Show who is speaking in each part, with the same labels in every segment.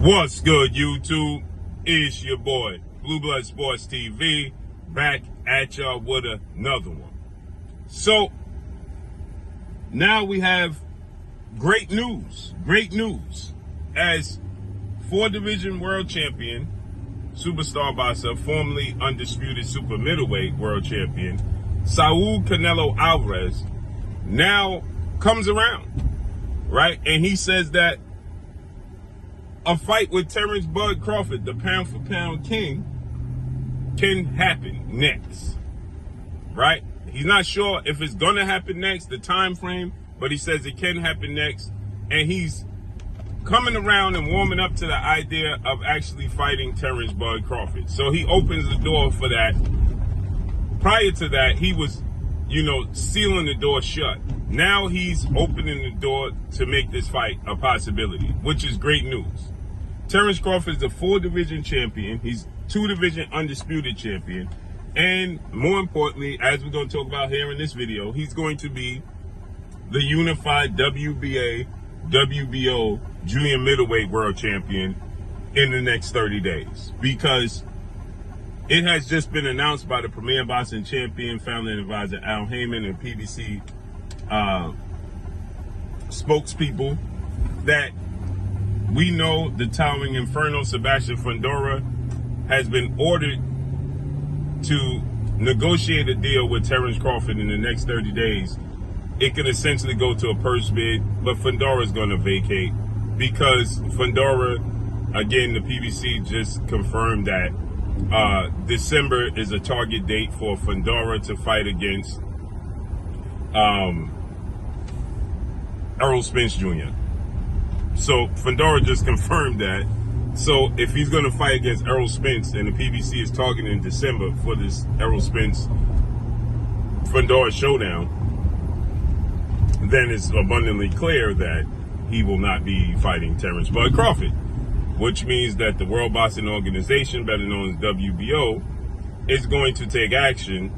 Speaker 1: What's good, YouTube? It's your boy, Blue Blood Sports TV, back at y'all with another one. So, now we have great news, as 4-division world champion, superstar boxer, formerly undisputed super middleweight world champion, Saul Canelo Alvarez, now comes around, right? And he says that a fight with Terrence Bud Crawford, the pound-for-pound king, can happen next, right? He's not sure if it's going to happen next, the time frame, but he says it can happen next, and he's coming around and warming up to the idea of actually fighting Terrence Bud Crawford. So he opens the door for that. Prior to that, he was, sealing the door shut. Now he's opening the door to make this fight a possibility, which is great news. Terrence Crawford is a 4-division champion. He's 2-division undisputed champion. And more importantly, as we're going to talk about here in this video, he's going to be the unified WBA, WBO junior middleweight world champion in the next 30 days. Because it has just been announced by the premier boxing champion, founder and advisor Al Heyman, and PBC spokespeople that we know the towering inferno Sebastian Fundora has been ordered to negotiate a deal with Terrence Crawford in the next 30 days. It could essentially go to a purse bid, but Fundora is going to vacate because Fundora, again, the PBC just confirmed that December is a target date for Fundora to fight against Errol Spence Jr. So Fundora just confirmed that. So if he's going to fight against Errol Spence, and the PBC is targeting in December for this Errol Spence Fundora showdown, then it's abundantly clear that he will not be fighting Terrence Bud Crawford, which means that the World Boxing Organization, better known as WBO, is going to take action,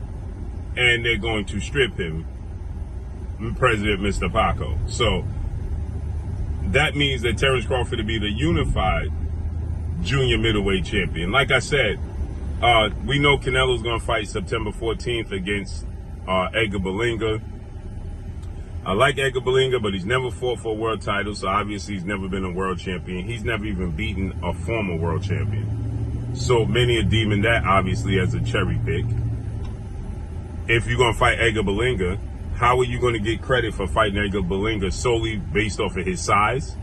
Speaker 1: and they're going to strip him, President Mr. Paco. So that means that Terrence Crawford will be the unified junior middleweight champion. Like I said, we know Canelo's going to fight September 14th against Edgar Berlanga. I like Edgar Berlanga, but he's never fought for a world title, so obviously he's never been a world champion. He's never even beaten a former world champion. So many are deeming that, obviously, as a cherry pick. If you're going to fight Edgar Berlanga, how are you going to get credit for fighting Edgar Berlanga solely based off of his size?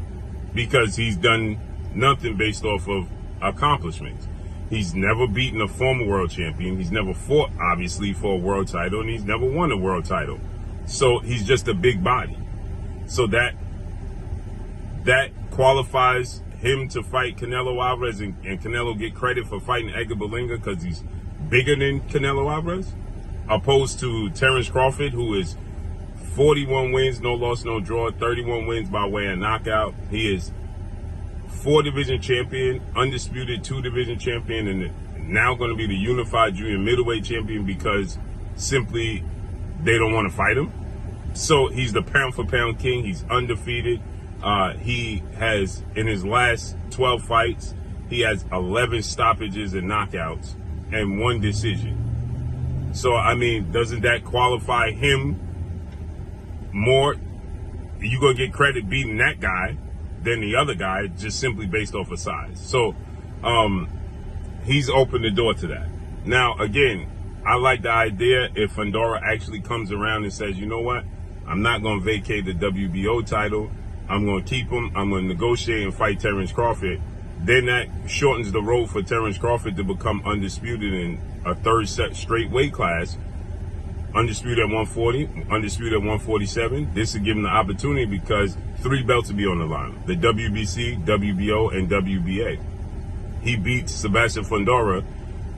Speaker 1: Because he's done nothing based off of accomplishments. He's never beaten a former world champion. He's never fought, obviously, for a world title, and he's never won a world title. So he's just a big body. So that qualifies him to fight Canelo Alvarez, and Canelo get credit for fighting Edgar Berlanga because he's bigger than Canelo Alvarez, opposed to Terrence Crawford, who is 41 wins, no loss, no draw, 31 wins by way of knockout. He is 4-division champion, undisputed 2-division champion, and now going to be the unified junior middleweight champion because simply they don't want to fight him. So he's the pound-for-pound king. He's undefeated. He has, in his last 12 fights, he has 11 stoppages and knockouts and 1 decision. So, I mean, doesn't that qualify him more? You're going to get credit beating that guy than the other guy just simply based off of size. So he's opened the door to that. Now, again, I like the idea if Fundora actually comes around and says, you know what, I'm not going to vacate the WBO title. I'm going to keep him. I'm going to negotiate and fight Terrence Crawford. Then that shortens the road for Terrence Crawford to become undisputed in a third straight weight class. Undisputed at 140, undisputed at 147. This will give him the opportunity because 3 belts will be on the line. The WBC, WBO, and WBA. He beats Sebastian Fundora.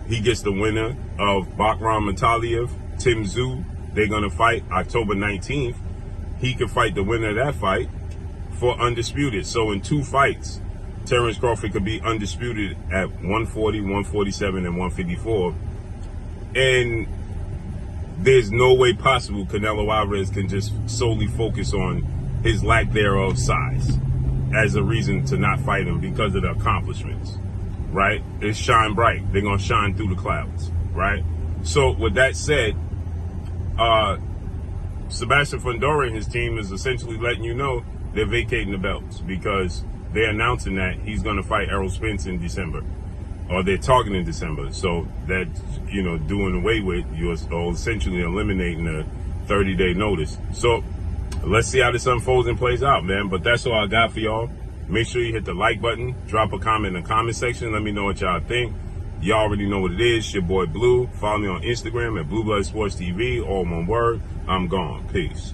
Speaker 1: He gets the winner of Bakram Mataliev, Tim Tszyu. They're going to fight October 19th. He can fight the winner of that fight for undisputed. So in 2 fights, Terrence Crawford could be undisputed at 140, 147, and 154. And there's no way possible Canelo Alvarez can just solely focus on his lack thereof size. as a reason to not fight him because of the accomplishments, right? It's shine bright. They're going to shine through the clouds, right? So with that said, Sebastian Fundora and his team is essentially letting you know they're vacating the belts because they're announcing that he's going to fight Errol Spence in December, or they're targeting December. So that, you know, doing away with, you're essentially eliminating the 30-day notice. So let's see how this unfolds and plays out, man. But that's all I got for y'all. Make sure you hit the like button, drop a comment in the comment section. Let me know what y'all think. Y'all already know what it is. Your boy Blue. Follow me on Instagram at Blue Blood Sports TV. All one word. I'm gone. Peace.